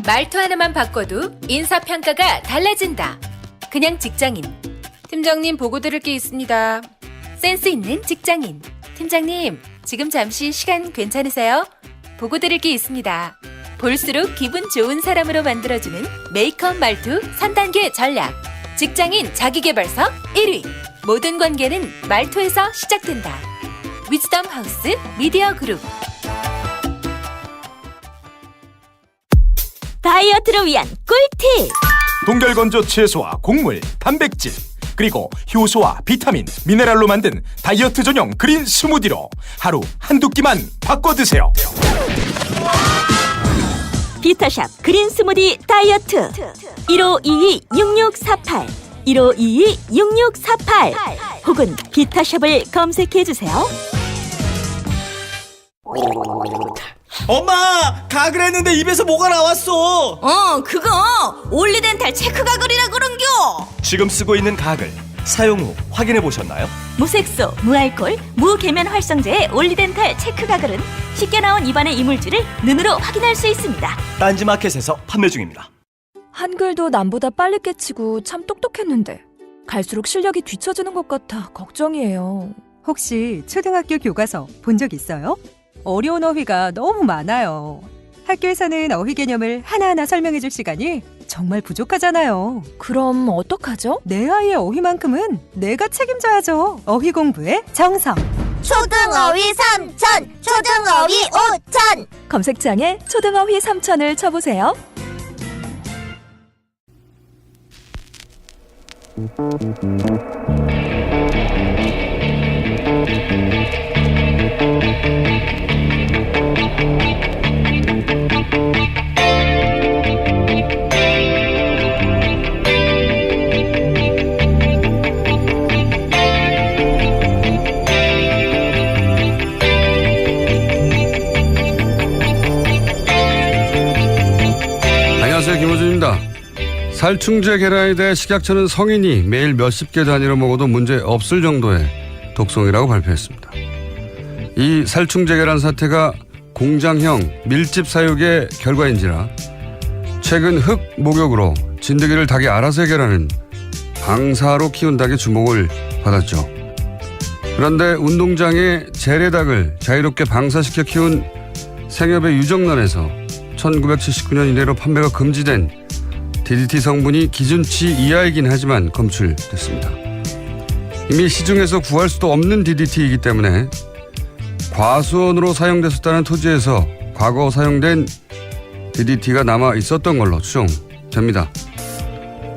말투 하나만 바꿔도 인사평가가 달라진다. 그냥 직장인. 팀장님 보고 드릴 게 있습니다. 센스 있는 직장인. 팀장님, 지금 잠시 시간 괜찮으세요? 보고 드릴 게 있습니다. 볼수록 기분 좋은 사람으로 만들어주는 메이크업 말투 3단계 전략. 직장인 자기계발서 1위. 모든 관계는 말투에서 시작된다. 위즈덤 하우스 미디어 그룹. 다이어트를 위한 꿀팁! 동결건조 채소와 곡물, 단백질, 그리고 효소와 비타민, 미네랄로 만든 다이어트 전용 그린 스무디로 하루 한두 끼만 바꿔 드세요. 비타샵 그린 스무디 다이어트 1522-6648 1522-6648 혹은 비타샵을 검색해주세요. 엄마! 가글 했는데 입에서 뭐가 나왔어! 그거 올리덴탈 체크 가글이라 그런겨. 지금 쓰고 있는 가글 사용 후 확인해 보셨나요? 무색소, 무알콜, 무계면 활성제의 올리덴탈 체크 가글은 쉽게 나온 입안의 이물질을 눈으로 확인할 수 있습니다. 딴지마켓에서 판매 중입니다. 한글도 남보다 빨리 깨치고 참 똑똑했는데 갈수록 실력이 뒤처지는 것 같아 걱정이에요. 혹시 초등학교 교과서 본 적 있어요? 어려운 어휘가 너무 많아요. 학교에서는 어휘 개념을 하나하나 설명해 줄 시간이 정말 부족하잖아요. 그럼 어떡하죠? 내 아이의 어휘만큼은 내가 책임져야죠. 어휘 공부의 정성. 초등어휘 3천, 초등어휘 5천. 검색창에 초등어휘 3천을 쳐보세요. 안녕하세요, 김호준입니다. 살충제 계란에 대해 식약처는 성인이 매일 몇십 개 단위로 먹어도 문제 없을 정도의 독성이라고 발표했습니다. 이 살충제 계란 사태가 공장형 밀집 사육의 결과인지라 최근 흙 목욕으로 진드기를 닭이 알아서 해결하는 방사로 키운 닭의 주목을 받았죠. 그런데 운동장에 재래닭을 자유롭게 방사시켜 키운 생협의 유정란에서 1979년 이래로 판매가 금지된 DDT 성분이 기준치 이하이긴 하지만 검출됐습니다. 이미 시중에서 구할 수도 없는 DDT이기 때문에 과수원으로 사용됐었다는 토지에서 과거 사용된 DDT가 남아 있었던 걸로 추정됩니다.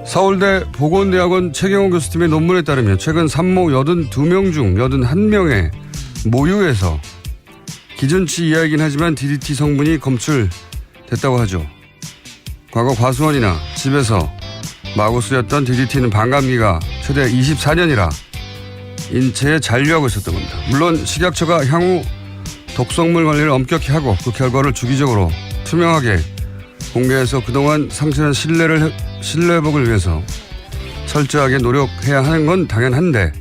서울대 보건대학원 최경호 교수팀의 논문에 따르면 최근 산모 82명 중 81명의 모유에서 기준치 이하이긴 하지만 DDT 성분이 검출됐다고 하죠. 과거 과수원이나 집에서 마구 쓰였던 DDT는 반감기가 최대 24년이라 인체에 잔류하고 있었던 겁니다. 물론 식약처가 향후 독성물 관리를 엄격히 하고 그 결과를 주기적으로 투명하게 공개해서 그동안 상실한 신뢰 회복을 위해서 철저하게 노력해야 하는 건 당연한데,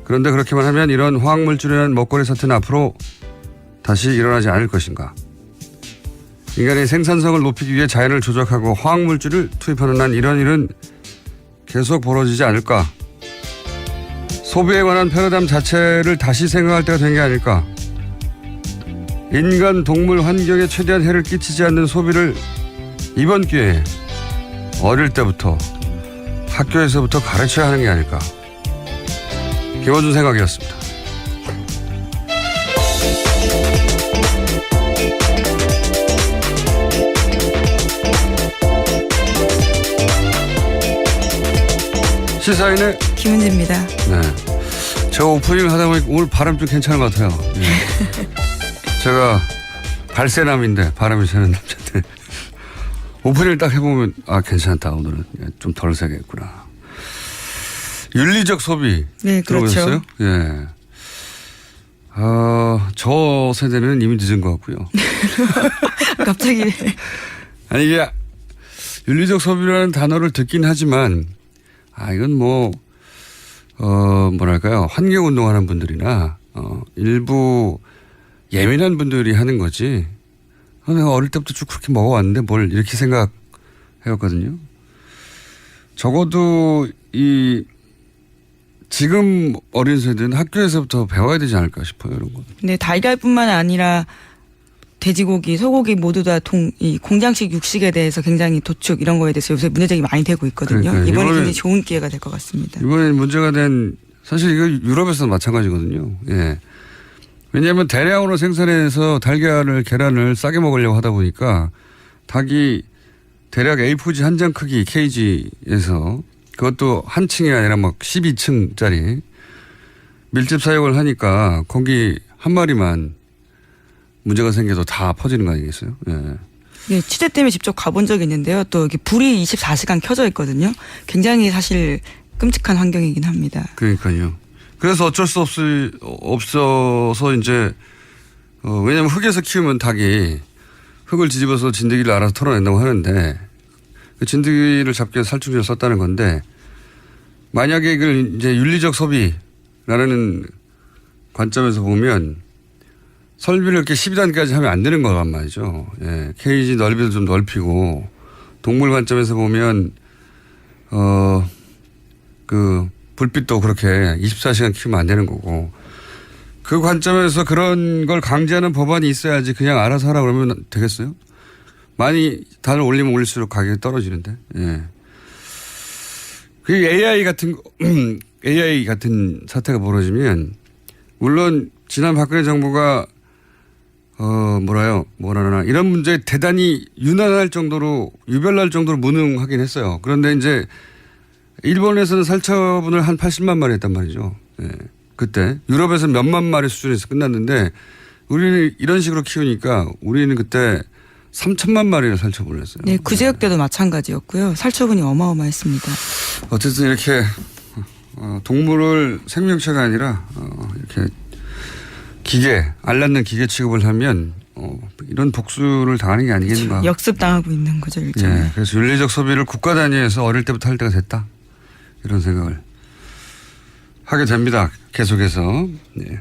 그런데 그렇게만 하면 이런 화학물질이라는 먹거리 사태는 앞으로 다시 일어나지 않을 것인가. 인간의 생산성을 높이기 위해 자연을 조작하고 화학물질을 투입하는 한 이런 일은 계속 벌어지지 않을까. 소비에 관한 패러다임 자체를 다시 생각할 때가 된 게 아닐까. 인간, 동물, 환경에 최대한 해를 끼치지 않는 소비를 이번 기회에 어릴 때부터 학교에서부터 가르쳐야 하는 게 아닐까. 김원준 생각이었습니다. 시사인의 김은지입니다. 네, 저 오프닝을 하다 보니까 오늘 바람 좀 괜찮은 것 같아요. 예. 제가 발세남인데 바람이 새는 남자인데 오프닝을 딱 해보면 괜찮다, 오늘은 좀 덜 세겠구나. 윤리적 소비. 네, 들어보셨어요? 그렇죠. 예. 저 세대는 이미 늦은 것 같고요. 갑자기. 아니, 이게 윤리적 소비라는 단어를 듣긴 하지만 이건 뭐랄까요. 환경운동하는 분들이나 일부 예민한 분들이 하는 거지. 내가 어릴 때부터 쭉 그렇게 먹어왔는데 뭘 이렇게 생각해왔거든요. 적어도 지금 어린 세대는 학교에서부터 배워야 되지 않을까 싶어요. 이런 거. 근데 달걀뿐만 아니라 돼지고기, 소고기 모두 다 이 공장식 육식에 대해서 굉장히 도축 이런 거에 대해서 요새 문제제기 많이 되고 있거든요. 그러니까요. 이번에 이번에 굉장히 좋은 기회가 될 것 같습니다. 이번에 문제가 된 사실 이거 유럽에서도 마찬가지거든요. 예. 왜냐하면 대량으로 생산해서 달걀을 계란을 싸게 먹으려고 하다 보니까 닭이 대략 A4지 한 장 크기 KG에서 그것도 한 층이 아니라 막 12층짜리 밀집 사육을 하니까 거기 한 마리만 문제가 생겨도 다 퍼지는 거 아니겠어요? 예. 네, 취재 때문에 직접 가본 적이 있는데요. 또 이게 불이 24시간 켜져 있거든요. 굉장히 사실 끔찍한 환경이긴 합니다. 그러니까요. 그래서 어쩔 수 없어서 이제 왜냐하면 흙에서 키우면 닭이 흙을 뒤집어서 진드기를 알아서 털어낸다고 하는데 그 진드기를 잡기 위해서 살충제를 썼다는 건데 만약에 이걸 이제 윤리적 소비라는 관점에서 보면 설비를 이렇게 12단까지 하면 안 되는 거란 말이죠. 예. 케이지 넓이도 좀 넓히고 동물 관점에서 보면 그 불빛도 그렇게 24시간 키우면 안 되는 거고 그 관점에서 그런 걸 강제하는 법안이 있어야지 그냥 알아서 하라 그러면 되겠어요? 많이 단을 올리면 올릴수록 가격이 떨어지는데. 예. 그 AI 같은 사태가 벌어지면 물론 지난 박근혜 정부가 뭐라나 이런 문제에 대단히 유난할 정도로 유별날 정도로 무능하긴 했어요. 그런데 이제 일본에서는 살처분을 한 80만 마리 했단 말이죠. 예. 그때 유럽에서 몇만 마리 수준에서 끝났는데 우리는 이런 식으로 키우니까 우리는 그때 3천만 마리를 살처분을 했어요. 네, 구제역 때도 마찬가지였고요. 살처분이 어마어마했습니다. 어쨌든 이렇게 동물을 생명체가 아니라 이렇게 알 낳는 기계 취급을 하면 이런 복수를 당하는 게 아니겠는가. 그렇죠. 역습당하고 있는 거죠. 일종의. 예, 그래서 윤리적 소비를 국가 단위에서 어릴 때부터 할 때가 됐다. 이런 생각을 하게 됩니다. 계속해서. 예.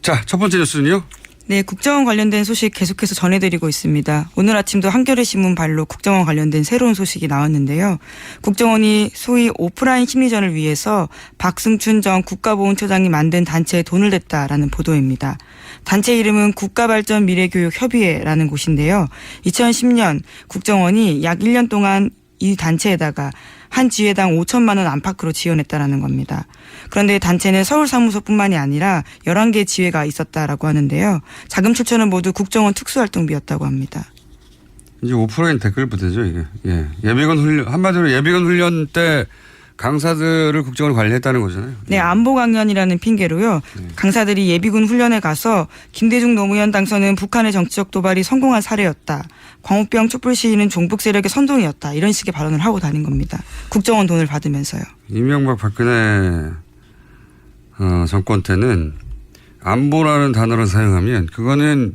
자, 첫 번째 뉴스는요. 네, 국정원 관련된 소식 계속해서 전해드리고 있습니다. 오늘 아침도 한겨레 신문 발로 국정원 관련된 새로운 소식이 나왔는데요. 국정원이 소위 오프라인 심리전을 위해서 박승춘 전 국가보훈처장이 만든 단체에 돈을 냈다라는 보도입니다. 단체 이름은 국가발전미래교육협의회라는 곳인데요. 2010년 국정원이 약 1년 동안 이 단체에다가 한 지회당 5천만 원 안팎으로 지원했다라는 겁니다. 그런데 단체는 서울 사무소뿐만이 아니라 11개 지회가 있었다라고 하는데요. 자금 출처는 모두 국정원 특수활동비였다고 합니다. 이제 오프라인 댓글 부대죠, 이게. 예. 예비군 훈련, 한마디로 예비군 훈련 때 강사들을 국정원이 관리했다는 거잖아요. 네, 안보 강연이라는 핑계로요. 강사들이 예비군 훈련에 가서 김대중 노무현 당선은 북한의 정치적 도발이 성공한 사례였다. 광우병 촛불 시위는 종북 세력의 선동이었다. 이런 식의 발언을 하고 다닌 겁니다. 국정원 돈을 받으면서요. 이명박 박근혜 정권 때는 안보라는 단어를 사용하면 그거는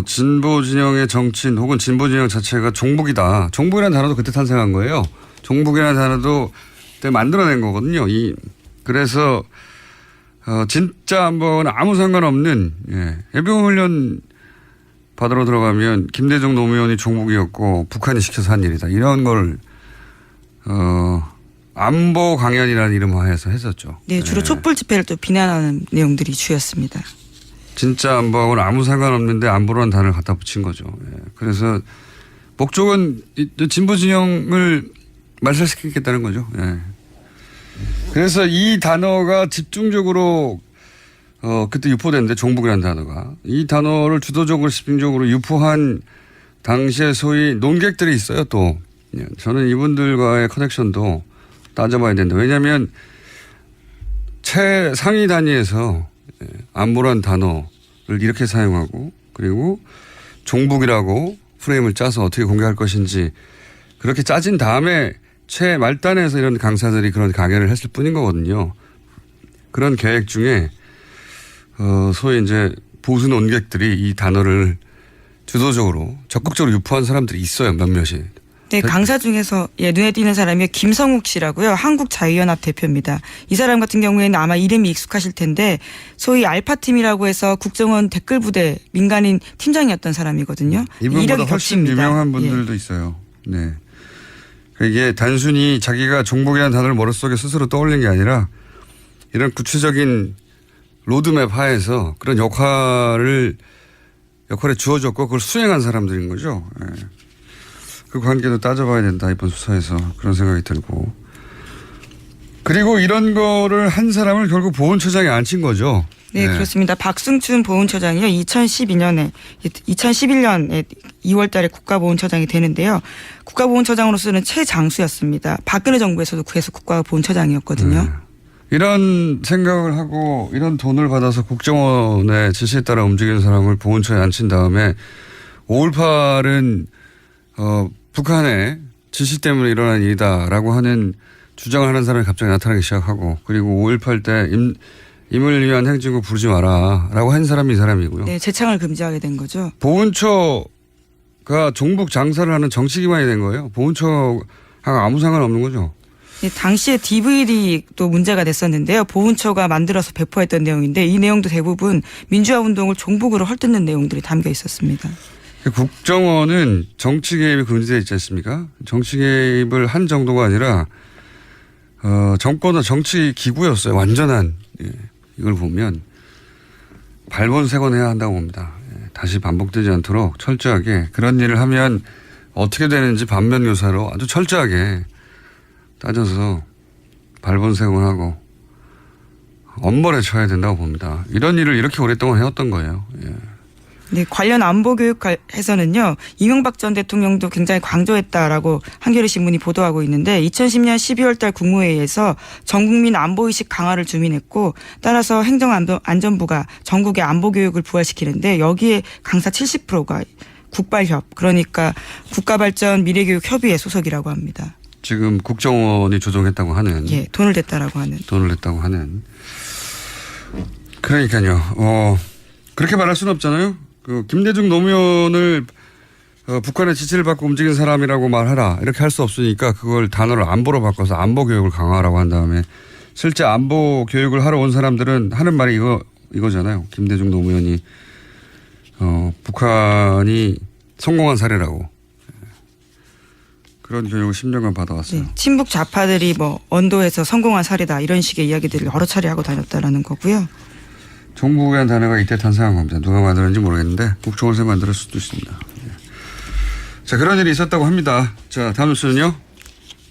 진보 진영의 정치인 혹은 진보 진영 자체가 종북이다. 종북이라는 단어도 그때 탄생한 거예요. 종북이라는 단어도 그때 만들어낸 거거든요. 그래서 진짜 안보는 아무 상관없는 예비군 훈련 받으러 들어가면 김대중 노무현이 종북이었고 북한이 시켜서 한 일이다. 이런 걸 안보 강연이라는 이름하에서 했었죠. 네, 주로 촛불 집회를 또 비난하는 내용들이 주였습니다. 진짜 안보하고는 아무 상관없는데 안보라는 단어를 갖다 붙인 거죠. 예. 그래서 목적은 진보 진영을 말살시키겠다는 거죠. 예. 그래서 이 단어가 집중적으로 그때 유포됐는데 종북이라는 단어가 이 단어를 주도적으로 집중적으로 유포한 당시에 소위 논객들이 있어요. 또 저는 이분들과의 커넥션도 따져봐야 된다. 왜냐하면 최상위 단위에서 안보란 단어를 이렇게 사용하고 그리고 종북이라고 프레임을 짜서 어떻게 공개할 것인지 그렇게 짜진 다음에 최말단에서 이런 강사들이 그런 강연을 했을 뿐인 거거든요. 그런 계획 중에 소위 이제 보수 논객들이 이 단어를 주도적으로 적극적으로 유포한 사람들이 있어요. 몇몇이. 네, 강사 중에서 눈에 띄는 사람이 김성욱 씨라고요. 한국자유연합 대표입니다. 이 사람 같은 경우에는 아마 이름이 익숙하실 텐데 소위 알파팀이라고 해서 국정원 댓글부대 민간인 팀장이었던 사람이거든요. 이분보다 이력이 훨씬 겹칩니다. 유명한 분들도 있어요. 네. 이게 단순히 자기가 종북이라는 단어를 머릿속에 스스로 떠올린 게 아니라 이런 구체적인 로드맵 하에서 그런 역할에 주어졌고 그걸 수행한 사람들인 거죠. 네. 그 관계도 따져봐야 된다 이번 수사에서 그런 생각이 들고 그리고 이런 거를 한 사람을 결국 보훈처장에 앉힌 거죠. 네, 그렇습니다. 박승춘 보훈처장이요. 2011년에 2월 달에 국가보훈처장이 되는데요. 국가보훈처장으로서는 최장수였습니다. 박근혜 정부에서도 계속 국가보훈처장이었거든요. 네. 이런 생각을 하고 이런 돈을 받아서 국정원의 지시에 따라 움직이는 사람을 보훈처에 앉힌 다음에 5.18은 북한의 지시 때문에 일어난 일이다라고 하는 주장을 하는 사람이 갑자기 나타나기 시작하고 그리고 5.18 때 임을 위한 행진곡 부르지 마라라고 한 사람이 이 사람이고요. 네, 재창을 금지하게 된 거죠. 보훈처가 종북 장사를 하는 정치기관이 된 거예요. 보훈처하고 아무 상관없는 거죠. 네, 당시에 DVD도 문제가 됐었는데요. 보훈처가 만들어서 배포했던 내용인데 이 내용도 대부분 민주화 운동을 종북으로 헐뜯는 내용들이 담겨 있었습니다. 국정원은 정치 개입이 금지되어 있지 않습니까? 정치 개입을 한 정도가 아니라 정권은 정치 기구였어요. 완전한. 예, 이걸 보면 발본색원해야 한다고 봅니다. 예, 다시 반복되지 않도록 철저하게 그런 일을 하면 어떻게 되는지 반면교사로 아주 철저하게 따져서 발본색원하고 엄벌에 쳐야 된다고 봅니다. 이런 일을 이렇게 오랫동안 해왔던 거예요. 예. 네, 관련 안보교육에서는요, 이명박 전 대통령도 굉장히 강조했다라고 한겨레 신문이 보도하고 있는데 2010년 12월 달 국무회의에서 전국민 안보의식 강화를 주민했고 따라서 행정안전부가 전국의 안보교육을 부활시키는데 여기에 강사 70%가 국발협, 그러니까 국가발전 미래교육협의회 소속이라고 합니다. 지금 국정원이 조정했다고 하는. 예, 돈을 냈다고 하는. 그러니까요. 그렇게 말할 수는 없잖아요. 김대중 노무현을 북한의 지시를 받고 움직인 사람이라고 말하라 이렇게 할 수 없으니까 그걸 단어를 안보로 바꿔서 안보 교육을 강화하라고 한 다음에 실제 안보 교육을 하러 온 사람들은 하는 말이 이거잖아요. 김대중 노무현이 북한이 성공한 사례라고. 그런 교육을 10년간 받아왔어요. 네, 친북 좌파들이 언도에서 성공한 사례다 이런 식의 이야기들을 여러 차례 하고 다녔다라는 거고요. 종북이라는 단어가 이때 탄생한 겁니다. 누가 만들었는지 모르겠는데 국정원에서 만들었을 수도 있습니다. 자, 그런 일이 있었다고 합니다. 자, 다음 뉴스는요.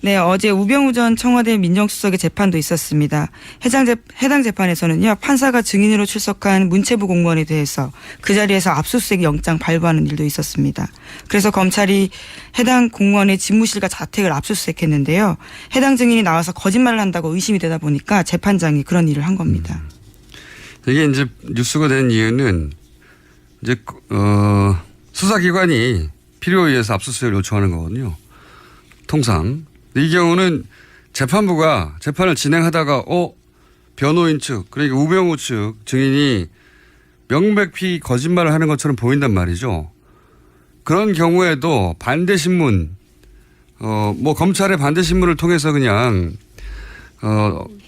네, 어제 우병우 전 청와대 민정수석의 재판도 있었습니다. 해당 재판에서는요, 판사가 증인으로 출석한 문체부 공무원에 대해서 그 자리에서 압수수색 영장 발부하는 일도 있었습니다. 그래서 검찰이 해당 공무원의 집무실과 자택을 압수수색했는데요. 해당 증인이 나와서 거짓말을 한다고 의심이 되다 보니까 재판장이 그런 일을 한 겁니다. 이게 이제 뉴스가 된 이유는 이제 수사기관이 필요에 의해서 압수수색을 요청하는 거거든요. 통상. 이 경우는 재판부가 재판을 진행하다가 변호인 측 그러니까 우병우 측 증인이 명백히 거짓말을 하는 것처럼 보인단 말이죠. 그런 경우에도 반대신문 검찰의 반대신문을 통해서 그냥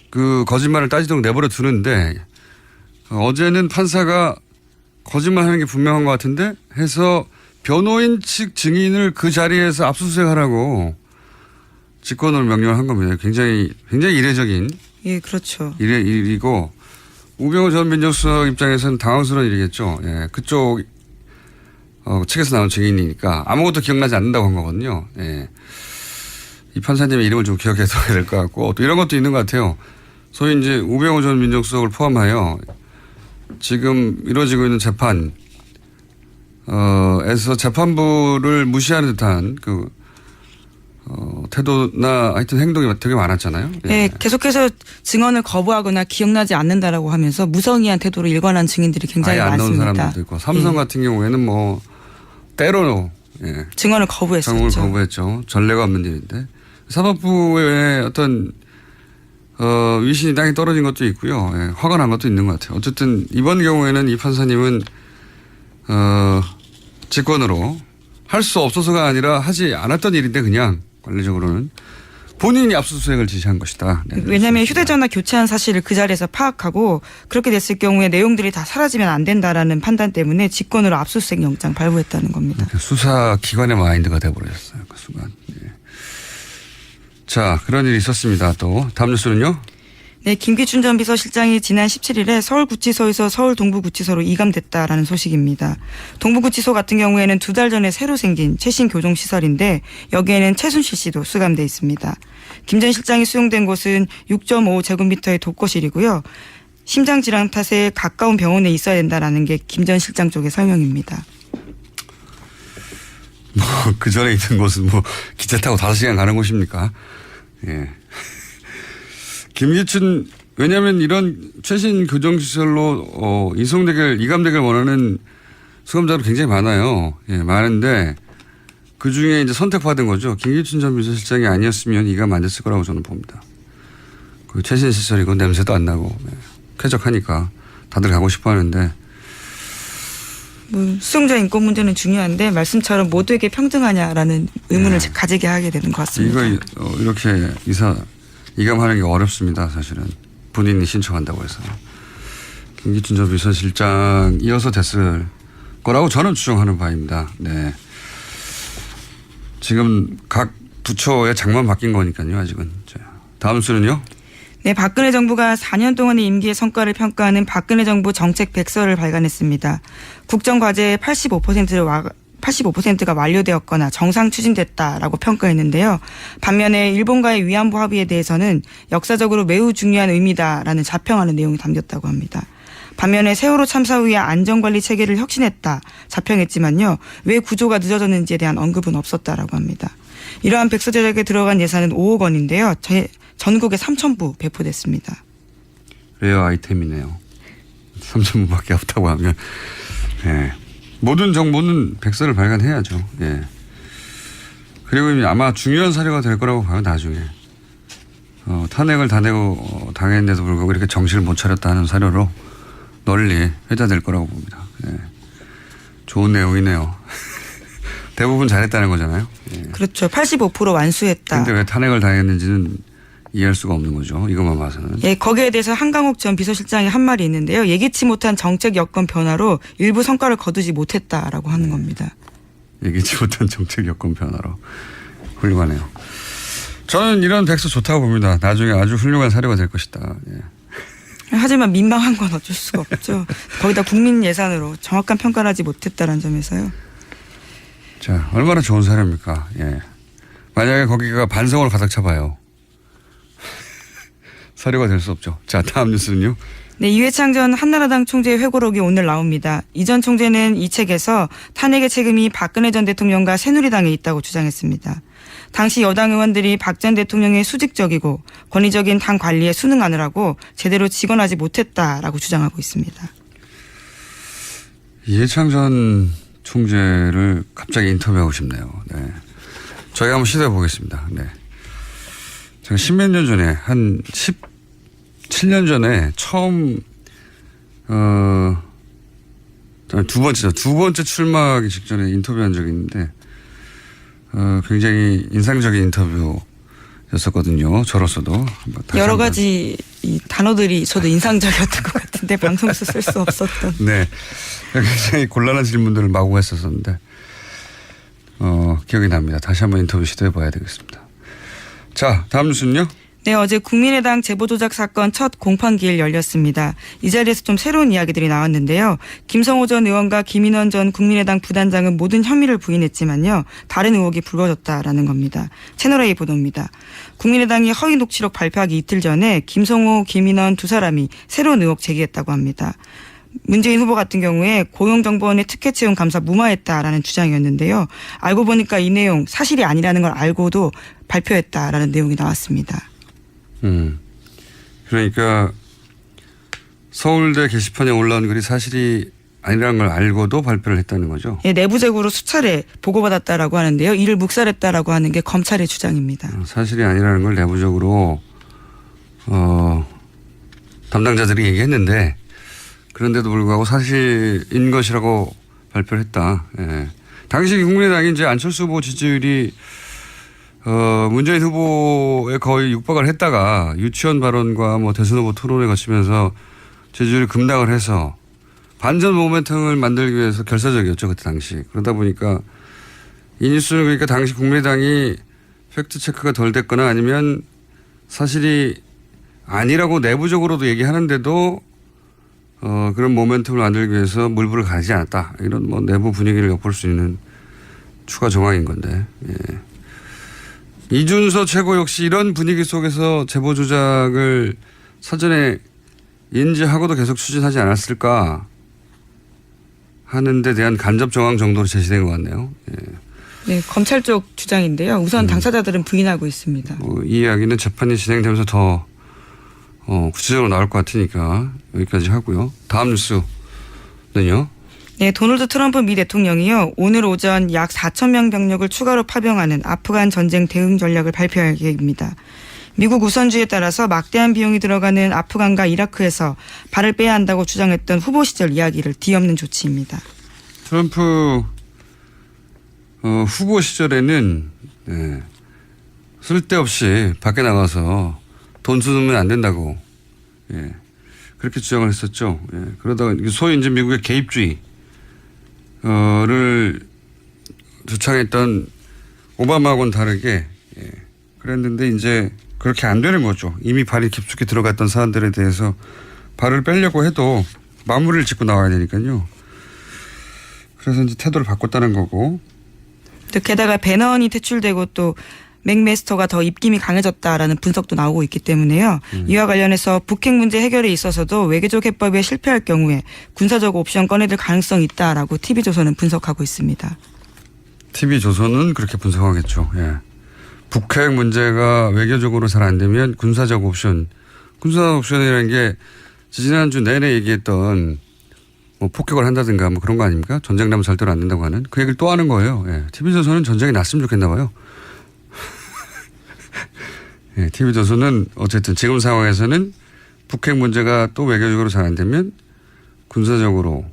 그 거짓말을 따지도록 내버려 두는데 어제는 판사가 거짓말하는 게 분명한 것 같은데 해서 변호인 측 증인을 그 자리에서 압수수색하라고 직권으로 명령을 한 겁니다. 굉장히 이례적인. 예, 그렇죠. 일이고 우병우 전 민정수석 입장에서는 당황스러운 일이겠죠. 예, 그쪽 측에서 나온 증인이니까 아무것도 기억나지 않는다고 한 거거든요. 예. 이 판사님의 이름을 좀 기억해둬야 될 것 같고 또 이런 것도 있는 것 같아요. 소위 이제 우병우 전 민정수석을 포함하여 지금 이루어지고 있는 재판 에서 재판부를 무시하는 듯한 태도나 하여튼 행동이 되게 많았잖아요. 예. 네, 계속해서 증언을 거부하거나 기억나지 않는다라고 하면서 무성의한 태도로 일관한 증인들이 굉장히 아예 안 나온 많습니다. 사람들도 있고 삼성 같은 경우에는 때로 증언을 거부했었죠. 증언을 거부했죠. 전례가 없는 일인데 사법부의 어떤 위신이 땅에 떨어진 것도 있고요. 예, 화가 난 것도 있는 것 같아요. 어쨌든 이번 경우에는 이 판사님은 직권으로 할 수 없어서가 아니라 하지 않았던 일인데 그냥 관리적으로는 본인이 압수수색을 지시한 것이다. 네, 왜냐하면 그렇습니다. 휴대전화 교체한 사실을 그 자리에서 파악하고 그렇게 됐을 경우에 내용들이 다 사라지면 안 된다라는 판단 때문에 직권으로 압수수색 영장 발부했다는 겁니다. 수사기관의 마인드가 돼버렸어요. 그 순간. 예. 자, 그런 일이 있었습니다. 또 다음 뉴스는요. 네, 김기춘 전 비서실장이 지난 17일에 서울구치소에서 서울 동부구치소로 이감됐다라는 소식입니다. 동부구치소 같은 경우에는 2달 전에 새로 생긴 최신 교정시설인데 여기에는 최순실 씨도 수감돼 있습니다. 김 전 실장이 수용된 곳은 6.5제곱미터의 독거실이고요. 심장질환 탓에 가까운 병원에 있어야 된다라는 게 김 전 실장 쪽의 설명입니다. 그 전에 있던 곳은 뭐 기차 타고 5시간 가는 곳입니까? 예. 김기춘, 왜냐하면 이런 최신 교정시설로 이송대결, 이감대결 원하는 수감자도 굉장히 많아요. 예, 많은데 그 중에 이제 선택받은 거죠. 김기춘 전 비서실장이 아니었으면 이감 안 됐을 거라고 저는 봅니다. 그 최신 시설이고 냄새도 안 나고 쾌적하니까 다들 가고 싶어 하는데. 수용자 인권 문제는 중요한데 말씀처럼 모두에게 평등하냐라는 의문을 가지게 하게 되는 것 같습니다. 이거 이렇게 이감하는 게 어렵습니다. 사실은 본인이 신청한다고 해서. 김기춘 전 비서실장 이어서 됐을 거라고 저는 추정하는 바입니다. 네. 지금 각 부처의 장만 바뀐 거니까요. 아직은. 자, 다음 수는요. 네, 박근혜 정부가 4년 동안의 임기의 성과를 평가하는 박근혜 정부 정책 백서를 발간했습니다. 국정과제의 85%가 완료되었거나 정상 추진됐다라고 평가했는데요. 반면에 일본과의 위안부 합의에 대해서는 역사적으로 매우 중요한 의미다라는 자평하는 내용이 담겼다고 합니다. 반면에 세월호 참사 후에 안전관리 체계를 혁신했다 자평했지만요. 왜 구조가 늦어졌는지에 대한 언급은 없었다라고 합니다. 이러한 백서 제작에 들어간 예산은 5억 원인데요. 전국에 3,000부 배포됐습니다. 레어 아이템이네요. 3,000부밖에 없다고 하면. 예. 모든 정보는 백서를 발간해야죠. 예. 그리고 아마 중요한 사료가 될 거라고 봐요. 나중에. 탄핵을 당했는데도 불구하고 이렇게 정신을 못 차렸다 하는 사료로 널리 회자될 거라고 봅니다. 예. 좋은 내용이네요. 대부분 잘했다는 거잖아요. 예. 그렇죠. 85% 완수했다. 근데 왜 탄핵을 당했는지는 이해할 수가 없는 거죠. 이것만 봐서는. 예, 거기에 대해서 한강욱 전 비서실장이 한 말이 있는데요. 예기치 못한 정책 여건 변화로 일부 성과를 거두지 못했다라고 하는 겁니다. 예기치 못한 정책 여건 변화로. 훌륭하네요. 저는 이런 백서 좋다고 봅니다. 나중에 아주 훌륭한 사료가 될 것이다. 예. 하지만 민망한 건 어쩔 수가 없죠. 거기다 국민 예산으로 정확한 평가를 하지 못했다는 점에서요. 자, 얼마나 좋은 사료입니까? 예. 만약에 거기가 반성으로 가득 차봐요. 사료가 될 수 없죠. 자, 다음 뉴스는요. 네, 이회창 전 한나라당 총재의 회고록이 오늘 나옵니다. 이 전 총재는 이 책에서 탄핵의 책임이 박근혜 전 대통령과 새누리당에 있다고 주장했습니다. 당시 여당 의원들이 박 전 대통령의 수직적이고 권위적인 당 관리에 순응하느라고 제대로 직언하지 못했다라고 주장하고 있습니다. 이회창 전 총재를 갑자기 인터뷰하고 싶네요. 네. 저희 한번 시도해 보겠습니다. 네. 제가 10몇 년 전에 한 17년 전에 처음 두 번째 출마하기 직전에 인터뷰한 적이 있는데 굉장히 인상적인 인터뷰였었거든요. 저로서도 여러 가지 이 단어들이 저도 인상적이었던 것 같은데 방송에서 쓸 수 없었던. 네, 굉장히 곤란한 질문들을 마구 했었는데 기억이 납니다. 다시 한번 인터뷰 시도해봐야 되겠습니다. 자, 다음 뉴스는요. 네, 어제 국민의당 제보조작 사건 첫 공판기일 열렸습니다. 이 자리에서 좀 새로운 이야기들이 나왔는데요. 김성호 전 의원과 김인원 전 국민의당 부단장은 모든 혐의를 부인했지만요. 다른 의혹이 불거졌다라는 겁니다. 채널A 보도입니다. 국민의당이 허위 녹취록 발표하기 이틀 전에 김성호, 김인원 두 사람이 새로운 의혹 제기했다고 합니다. 문재인 후보 같은 경우에 고용정보원의 특혜채용 감사 무마했다라는 주장이었는데요. 알고 보니까 이 내용 사실이 아니라는 걸 알고도 발표했다라는 내용이 나왔습니다. 그러니까 서울대 게시판에 올라온 글이 사실이 아니라는 걸 알고도 발표를 했다는 거죠? 예, 내부적으로 수차례 보고받았다라고 하는데요. 이를 묵살했다라고 하는 게 검찰의 주장입니다. 사실이 아니라는 걸 내부적으로 담당자들이 얘기했는데 그런데도 불구하고 사실인 것이라고 발표를 했다. 예. 당시 국민의당이 이제 안철수 후보 지지율이 문재인 후보에 거의 육박을 했다가 유치원 발언과 뭐 대선 후보 토론에 거치면서 지지율이 급락을 해서 반전 모멘텀을 만들기 위해서 결사적이었죠. 그때 당시. 그러다 보니까 이 뉴스는 그러니까 당시 국민의당이 팩트체크가 덜 됐거나 아니면 사실이 아니라고 내부적으로도 얘기하는데도 그런 모멘텀을 만들기 위해서 물불을 가리지 않았다. 이런 뭐 내부 분위기를 엿볼 수 있는 추가 정황인 건데. 예. 이준서 최고 역시 이런 분위기 속에서 제보 조작을 사전에 인지하고도 계속 추진하지 않았을까 하는 데 대한 간접 정황 정도로 제시된 것 같네요. 예. 네, 검찰 쪽 주장인데요. 우선 당사자들은 부인하고 있습니다. 이 이야기는 재판이 진행되면서 더 구체적으로 나올 것 같으니까 여기까지 하고요. 다음 뉴스는요. 네, 도널드 트럼프 미 대통령이요. 오늘 오전 약 4,000명 병력을 추가로 파병하는 아프간 전쟁 대응 전략을 발표할 계획입니다. 미국 우선주의에 따라서 막대한 비용이 들어가는 아프간과 이라크에서 발을 빼야 한다고 주장했던 후보 시절 이야기를 뒤엎는 조치입니다. 트럼프 후보 시절에는 쓸데없이 밖에 나가서 돈 쓰면 안 된다고 그렇게 주장을 했었죠. 그러다가 소위 이제 미국의 개입주의를 주창했던 오바마하고는 다르게 그랬는데 이제 그렇게 안 되는 거죠. 이미 발이 깊숙이 들어갔던 사안들에 대해서 발을 빼려고 해도 마무리를 짓고 나와야 되니까요. 그래서 이제 태도를 바꿨다는 거고. 또 게다가 배너언이 퇴출되고 또 맥메스터가 더 입김이 강해졌다라는 분석도 나오고 있기 때문에요. 이와 관련해서 북핵 문제 해결에 있어서도 외교적 해법에 실패할 경우에 군사적 옵션 꺼내들 가능성이 있다라고 TV조선은 분석하고 있습니다. TV조선은 그렇게 분석하겠죠. 예. 북핵 문제가 외교적으로 잘 안 되면 군사적 옵션. 군사적 옵션이라는 게 지난주 내내 얘기했던 뭐 폭격을 한다든가 뭐 그런 거 아닙니까? 전쟁 나면 절대로 안 된다고 하는 그 얘기를 또 하는 거예요. 예. TV조선은 전쟁이 났으면 좋겠나 봐요. 예, TV조선은 어쨌든 지금 상황에서는 북핵 문제가 또 외교적으로 잘 안 되면 군사적이라는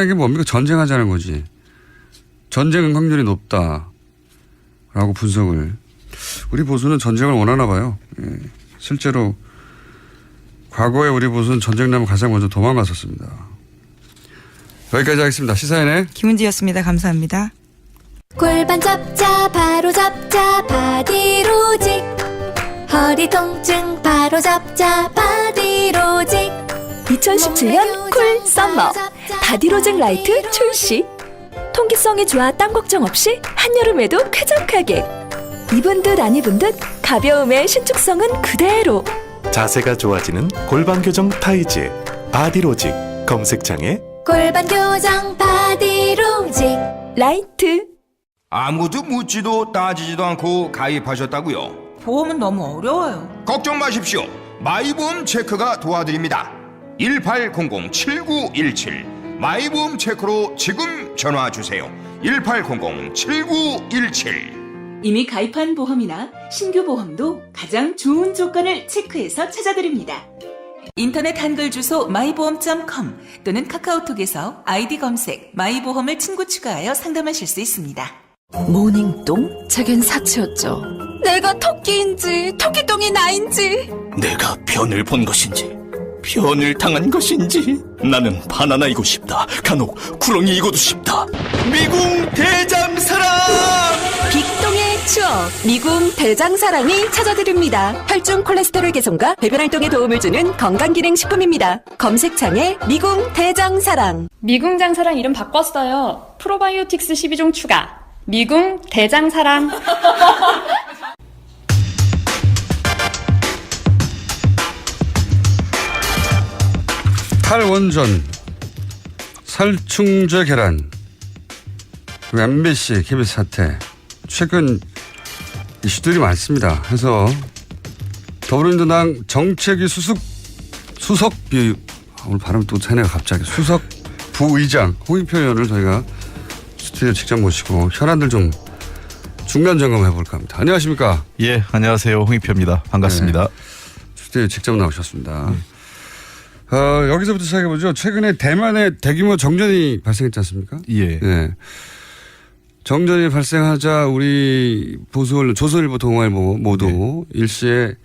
게 뭡니까? 전쟁하자는 거지. 전쟁은 확률이 높다라고 분석을. 우리 보수는 전쟁을 원하나 봐요. 예, 실제로 과거에 우리 보수는 전쟁 나면 가장 먼저 도망갔었습니다. 여기까지 하겠습니다. 시사인의 김은지였습니다. 감사합니다. 골반 잡자 바로 잡자 바디로직 허리 통증 바로 잡자 바디로직 2017년 쿨 썸머 바디로직 라이트 출시. 통기성이 좋아 땀 걱정 없이 한여름에도 쾌적하게. 입은 듯 안 입은 듯 가벼움의 신축성은 그대로. 자세가 좋아지는 골반 교정 타이즈 바디로직 검색창에 골반 교정 바디로직 라이트. 아무도 묻지도 따지지도 않고 가입하셨다고요? 보험은 너무 어려워요. 걱정 마십시오. 마이보험 체크가 도와드립니다. 1800-7917 마이보험 체크로 지금 전화주세요. 1800-7917 이미 가입한 보험이나 신규 보험도 가장 좋은 조건을 체크해서 찾아드립니다. 인터넷 한글 주소 마이보험.com 또는 카카오톡에서 아이디 검색 마이보험을 친구 추가하여 상담하실 수 있습니다. 모닝똥? 제겐 사치였죠. 내가 토끼인지 토끼똥이 나인지. 내가 변을 본 것인지 변을 당한 것인지 나는 바나나이고 싶다. 간혹 구렁이이고도 싶다. 미궁 대장사랑 빅똥의 추억 미궁 대장사랑이 찾아드립니다. 혈중 콜레스테롤 개선과 배변활동에 도움을 주는 건강기능식품입니다. 검색창에 미궁 대장사랑. 미궁 장사랑 이름 바꿨어요. 프로바이오틱스 12종 추가. 미궁 대장사랑. 탈원전, 살충제 계란, MBC, KBS 사태 최근 이슈들이 많습니다. 해서 더불어민주당 정책위 수석 오늘 발음 또 새네요 갑자기. 수석 부의장 홍익표 의원을 저희가 스튜디오 직접 모시고 현안들 좀 중간 점검해 볼까 합니다. 안녕하십니까? 예, 안녕하세요. 홍익표입니다. 반갑습니다. 네, 스튜디오 직접 나오셨습니다. 여기서부터 시작해보죠. 최근에 대만에 대규모 정전이 발생했지 않습니까? 예. 네. 정전이 발생하자 우리 보수 언론, 조선일보, 동아일보 모두 일시에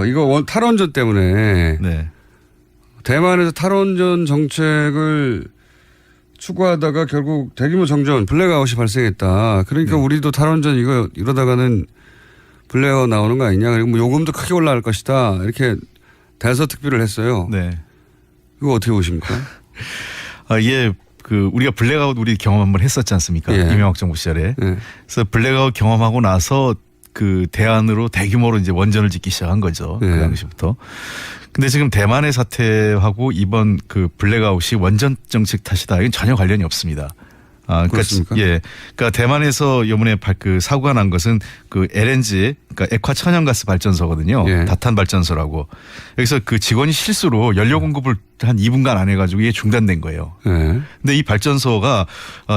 이거 탈원전 때문에 대만에서 탈원전 정책을 추구하다가 결국 대규모 정전, 블랙아웃이 발생했다. 그러니까 우리도 탈원전 이거 이러다가는 블랙아웃 나오는 거 아니냐. 그리고 뭐 요금도 크게 올라갈 것이다. 이렇게 대서특필을 했어요. 네. 이거 어떻게 보십니까? 이게 우리가 블랙아웃 우리 경험 한번 했었지 않습니까? 예. 이명박 정부 시절에. 그래서 블랙아웃 경험하고 나서 그 대안으로 대규모로 이제 원전을 짓기 시작한 거죠. 그 당시부터. 근데 지금 대만의 사태하고 이번 그 블랙아웃이 원전 정책 탓이다. 이건 전혀 관련이 없습니다. 그렇습니까? 예. 그러니까 대만에서 이번에 그 사고가 난 것은 그 LNG, 그러니까 액화 천연가스 발전소거든요. 다탄 발전소라고. 여기서 그 직원이 실수로 연료 공급을 한 2분간 안 해가지고 이게 중단된 거예요. 근데 이 발전소가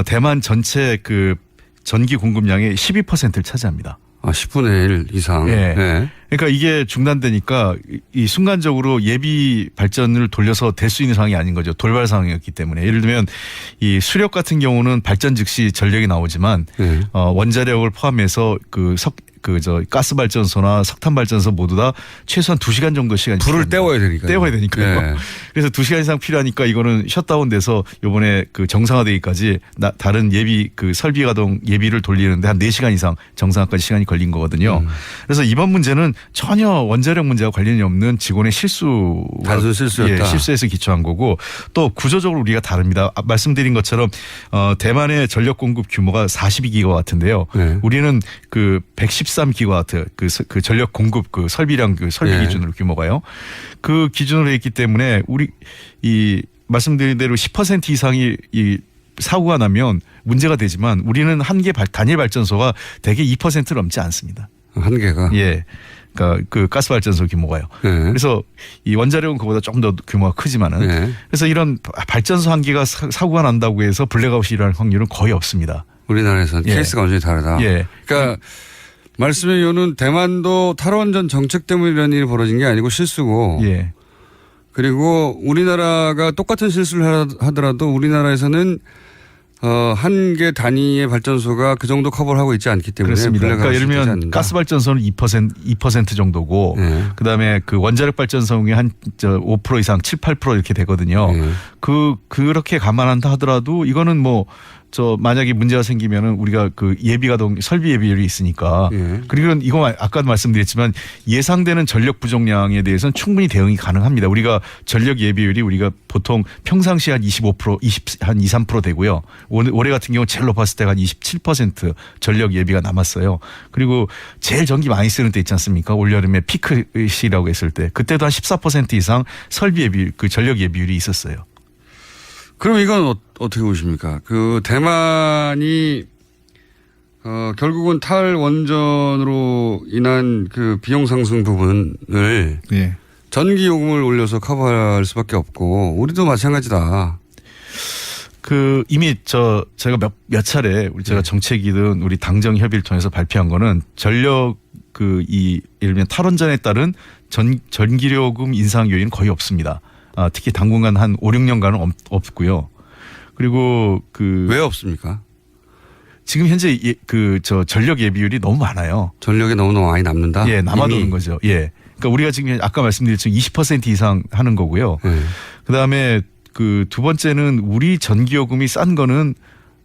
대만 전체 그 전기 공급량의 12%를 차지합니다. 10분의 1 이상. 예. 그러니까 이게 중단되니까 이 순간적으로 예비 발전을 돌려서 될 수 있는 상황이 아닌 거죠. 돌발 상황이었기 때문에. 예를 들면 이 수력 같은 경우는 발전 즉시 전력이 나오지만 원자력을 포함해서 가스 발전소나 석탄 발전소 모두 다 최소한 2시간 정도 시간이 불을 떼워야 되니까요. 떼워야 되니까요. 네. 그래서 2시간 이상 필요하니까 이거는 셧다운돼서 이번에 그 정상화되기까지 다른 예비 그 설비 가동 예비를 돌리는데 한 4시간 이상 정상화까지 시간이 걸린 거거든요. 그래서 이번 문제는 전혀 원자력 문제와 관련이 없는 직원의 단순 실수였다. 실수에서 기초한 거고 또 구조적으로 우리가 다릅니다. 말씀드린 것처럼 대만의 전력 공급 규모가 42기가와트인데요. 우리는 그 113기가와트 그 전력 공급 그 설비량 그 설비 기준으로 규모가요. 그 기준으로 했기 때문에 우리 이 말씀드린 대로 10% 이상이 이 사고가 나면 문제가 되지만 우리는 한 개 단일 발전소가 대개 2%를 넘지 않습니다. 한 개가? 예. 그러니까 그 가스 발전소 규모가요. 그래서 이 원자력은 그보다 조금 더 규모가 크지만은 그래서 이런 발전소 한 개가 사고가 난다고 해서 블랙아웃이 일어날 확률은 거의 없습니다. 우리나라에서는 케이스가 완전히 다르다. 그러니까 말씀의 이유는 대만도 탈원전 정책 때문에 이런 일이 벌어진 게 아니고 실수고. 그리고 우리나라가 똑같은 실수를 하더라도 우리나라에서는 한 개 단위의 발전소가 그 정도 커버를 하고 있지 않기 때문에. 그렇습니다. 그러니까 예를 들면 가스 발전소는 2% 정도고 그다음에 그 원자력 발전소는 한 5% 이상 7, 8% 이렇게 되거든요. 그렇게 감안한다 하더라도 이거는 뭐 만약에 문제가 생기면은 우리가 그 예비가동 설비 예비율이 있으니까 그리고 이거 아까도 말씀드렸지만 예상되는 전력 부족량에 대해서는 충분히 대응이 가능합니다. 우리가 전력 예비율이 우리가 보통 평상시 한 25%, 한 2, 3% 되고요. 올해 같은 경우 제일 높았을 때가 한 27% 전력 예비가 남았어요. 그리고 제일 전기 많이 쓰는 때 있지 않습니까? 올여름에 피크 시라고 했을 때 그때도 한 14% 이상 설비 예비 그 전력 예비율이 있었어요. 그럼 이건 어떻게 보십니까? 그 대만이 결국은 탈원전으로 인한 그 비용 상승 부분을 전기 요금을 올려서 커버할 수밖에 없고 우리도 마찬가지다. 그 이미 제가 몇 차례 제가 정책이든 우리 당정 협의를 통해서 발표한 거는 전력 예를 들면 탈원전에 따른 전기요금 인상 요인은 거의 없습니다. 특히 당분간 한 5, 6년간은 없고요. 그리고 왜 없습니까? 지금 현재 전력 예비율이 너무 많아요. 전력이 너무 많이 남는다? 예, 남아도는 거죠. 예. 그러니까 우리가 지금 아까 말씀드렸지만 20% 이상 하는 거고요. 그 다음에 그 두 번째는 우리 전기요금이 싼 거는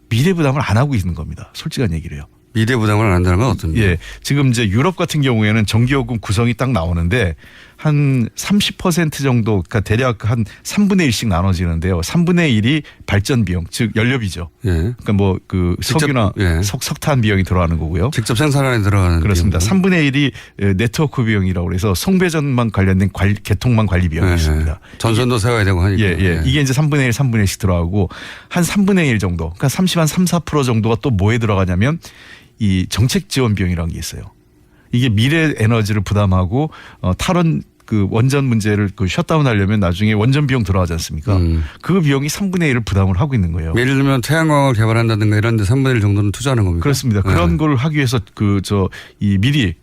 미래 부담을 안 하고 있는 겁니다. 솔직한 얘기를 해요. 미래 부담을 안 한다는 건 어떤 예. 지금 이제 유럽 같은 경우에는 전기요금 구성이 딱 나오는데 한 30% 정도, 그러니까 대략 한 3분의 1씩 나눠지는데요. 3분의 1이 발전 비용, 즉 연료비죠. 그러니까 뭐 그 석유나 석탄 비용이 들어가는 거고요. 직접 생산하는 데 들어가는 그렇습니다. 비용은? 3분의 1이 네트워크 비용이라고 해서 송배전만 관련된 개통망 관리 비용이 있습니다. 전선도 세워야 되고 하니까. 이게 이제 3분의 1, 3분의 1씩 들어가고 한 3분의 1 정도, 그러니까 3 4% 정도가 또 뭐에 들어가냐면 이 정책 지원 비용이라는 게 있어요. 이게 미래 에너지를 부담하고 탈원 그 원전 문제를 셧다운 하려면 나중에 원전 비용 들어가지 않습니까? 그 비용이 3분의 1을 부담을 하고 있는 거예요. 예를 들면 태양광을 개발한다든가 이런 데 3분의 1 정도는 투자하는 겁니까? 그렇습니다. 그런 걸 하기 위해서 미리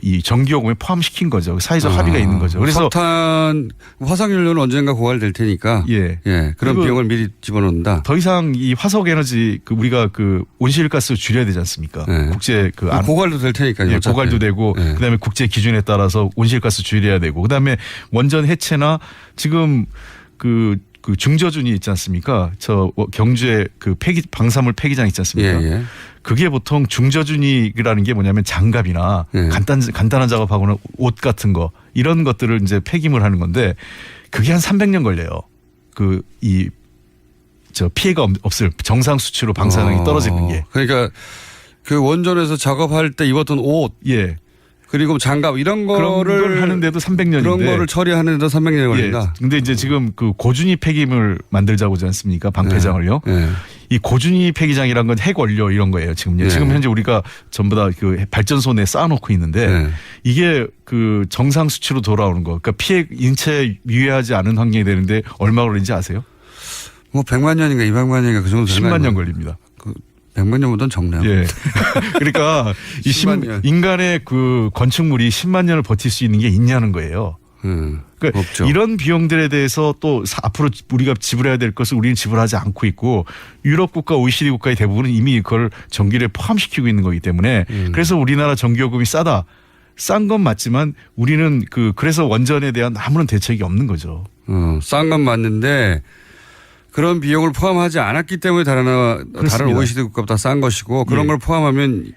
이 전기요금에 포함시킨 거죠. 사회적 합의가 있는 거죠. 그래서 석탄, 화석연료는 언젠가 고갈될 테니까. 예. 그런 비용을 미리 집어넣는다. 더 이상 이 화석 에너지 우리가 온실가스 줄여야 되지 않습니까? 국제 고갈도 될 테니까요. 고갈도 되고 그다음에 국제 기준에 따라서 온실가스 줄여야 되고 그다음에 원전 해체나 지금 그 중저준이 있지 않습니까? 저 경주에 방사물 폐기장 있지 않습니까? 그게 보통 중저준이라는 게 뭐냐면 장갑이나 간단한 작업하고는 옷 같은 거 이런 것들을 이제 폐기물 하는 건데 그게 한 300년 걸려요. 피해가 없을 정상 수치로 방사능이 떨어지는 게. 그러니까 그 원전에서 작업할 때 입었던 옷, 그리고 장갑 이런 거를 하는데도 300년인데 그런 거를 처리하는데도 300년이 걸린다. 근데 이제 지금 고준위 폐기물 만들자고 하지 않습니까? 방패장을요. 이 고준위 폐기장이란 건 핵 원료 이런 거예요. 지금요. 지금 현재 우리가 전부 다 발전소 내에 쌓아놓고 있는데 이게 정상 수치로 돌아오는 거. 그러니까 인체에 유해하지 않은 환경이 되는데 얼마 걸리는지 아세요? 100만 년인가 200만 년인가 그 정도 되는 10만 년 걸립니다. 100만 년보다는 적네요. 그러니까 인간의 건축물이 10만 년을 버틸 수 있는 게 있냐는 거예요. 그러니까 없죠. 이런 비용들에 대해서 또 앞으로 우리가 지불해야 될 것을 우리는 지불하지 않고 있고 유럽 국가, OECD 국가의 대부분은 이미 그걸 전기를 포함시키고 있는 거기 때문에 그래서 우리나라 전기요금이 싼 건 맞지만 우리는 그래서 원전에 대한 아무런 대책이 없는 거죠. 싼 건 맞는데 그런 비용을 포함하지 않았기 때문에 다른 OECD 국가보다 싼 것이고 그런 걸 포함하면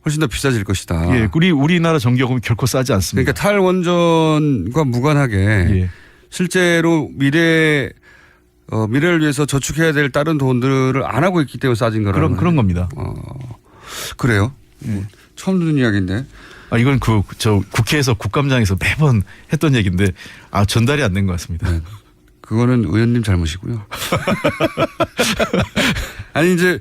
훨씬 더 비싸질 것이다. 우리나라 전기요금이 결코 싸지 않습니다. 그러니까 탈원전과 무관하게 실제로 미래를 위해서 저축해야 될 다른 돈들을 안 하고 있기 때문에 싸진 거라는 그런 겁니다. 그래요? 처음 듣는 이야기인데. 이건 국회에서 국감장에서 매번 했던 얘기인데 전달이 안 된 것 같습니다. 그거는 의원님 잘못이고요. 아니 이제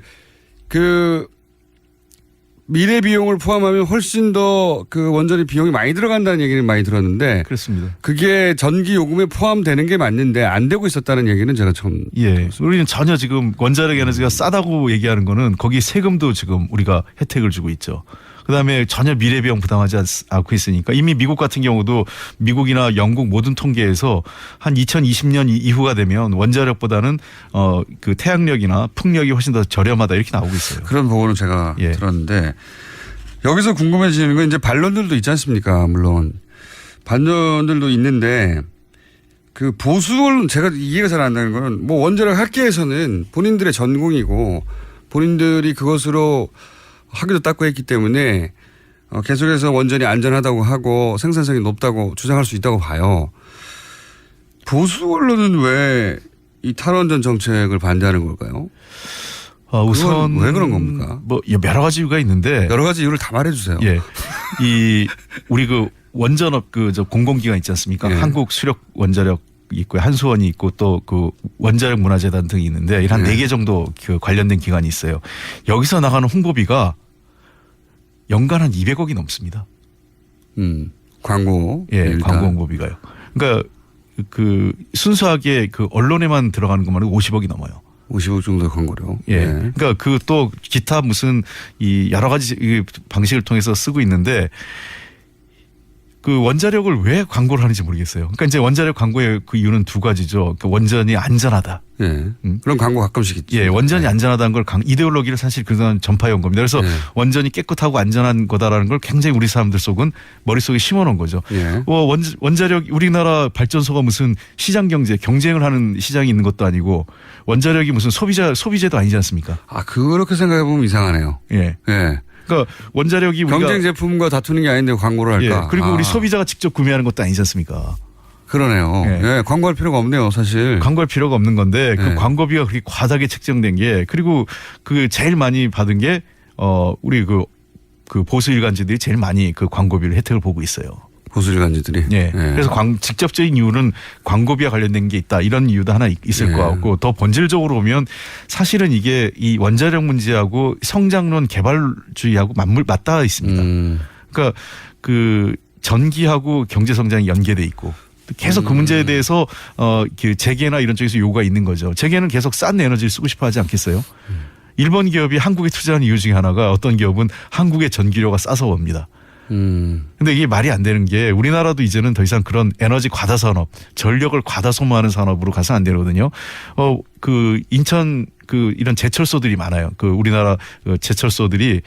미래 비용을 포함하면 훨씬 더 원전의 비용이 많이 들어간다는 얘기는 많이 들었는데 그렇습니다. 그게 전기 요금에 포함되는 게 맞는데 안 되고 있었다는 얘기는 제가 처음. 우리는 전혀 지금 원자력 에너지가 싸다고 얘기하는 거는 거기 세금도 지금 우리가 혜택을 주고 있죠. 그다음에 전혀 미래 비용 부담하지 않고 있으니까 이미 미국 같은 경우도 미국이나 영국 모든 통계에서 한 2020년 이후가 되면 원자력보다는 태양력이나 풍력이 훨씬 더 저렴하다 이렇게 나오고 있어요. 그런 보고는 제가 들었는데 여기서 궁금해지는 건 이제 반론들도 있지 않습니까? 물론 반론들도 있는데 보수론 제가 이해가 잘 안 되는 거는 원자력 학계에서는 본인들의 전공이고 본인들이 그것으로 학위도 땄고 했기 때문에 계속해서 원전이 안전하다고 하고 생산성이 높다고 주장할 수 있다고 봐요. 보수 언론은 왜 이 탈원전 정책을 반대하는 걸까요? 우선 왜 그런 겁니까? 여러 가지 이유가 있는데 여러 가지 이유를 다 말해주세요. 우리 원전업 공공기관 있지 않습니까? 한국 수력 원자력 있고 한수원이 있고 또 원자력 문화재단 등이 있는데 한 4개 정도 관련된 기관이 있어요. 여기서 나가는 홍보비가 연간 한 200억이 넘습니다. 광고. 광고 홍보비가요. 그러니까 순수하게 언론에만 들어가는 것만 해도 50억이 넘어요. 50억 정도의 광고료. 그러니까 또 기타 무슨 여러 가지 방식을 통해서 쓰고 있는데 원자력을 왜 광고를 하는지 모르겠어요. 그러니까 이제 원자력 광고의 이유는 2가지죠. 원전이 안전하다. 그런 광고 가끔씩 있죠. 원전이 안전하다는 걸 이데올로기를 사실 그동안 전파해온 겁니다. 그래서 원전이 깨끗하고 안전한 거다라는 걸 굉장히 우리 사람들 속은 머릿속에 심어놓은 거죠. 원자력 우리나라 발전소가 무슨 시장 경쟁을 하는 시장이 있는 것도 아니고 원자력이 무슨 소비재도 아니지 않습니까? 그렇게 생각해 보면 이상하네요. 그러니까 원자력이 경쟁 제품과 다투는 게 아닌데 광고를 할까? 그리고 우리 소비자가 직접 구매하는 것도 아니지 않습니까? 그러네요. 광고할 필요가 없네요, 사실. 광고할 필요가 없는 건데 광고비가 그렇게 과다하게 책정된 게 그리고 제일 많이 받은 게 우리 보수 일간지들이 제일 많이 광고비를 혜택을 보고 있어요. 보수 일간지들이. 그래서 직접적인 이유는 광고비와 관련된 게 있다 이런 이유도 하나 있을 것 같고 더 본질적으로 보면 사실은 이게 이 원자력 문제하고 성장론 개발주의하고 맞닿아 있습니다. 그러니까 전기하고 경제 성장이 연계돼 있고 계속 그 문제에 대해서 재계나 이런 쪽에서 요구가 있는 거죠. 재계는 계속 싼 에너지를 쓰고 싶어 하지 않겠어요? 일본 기업이 한국에 투자하는 이유 중에 하나가 어떤 기업은 한국의 전기료가 싸서 옵니다. 근데 이게 말이 안 되는 게 우리나라도 이제는 더 이상 그런 에너지 과다 산업, 전력을 과다 소모하는 산업으로 가서 안 되거든요. 그 인천 그 이런 제철소들이 많아요. 그 우리나라 제철소들이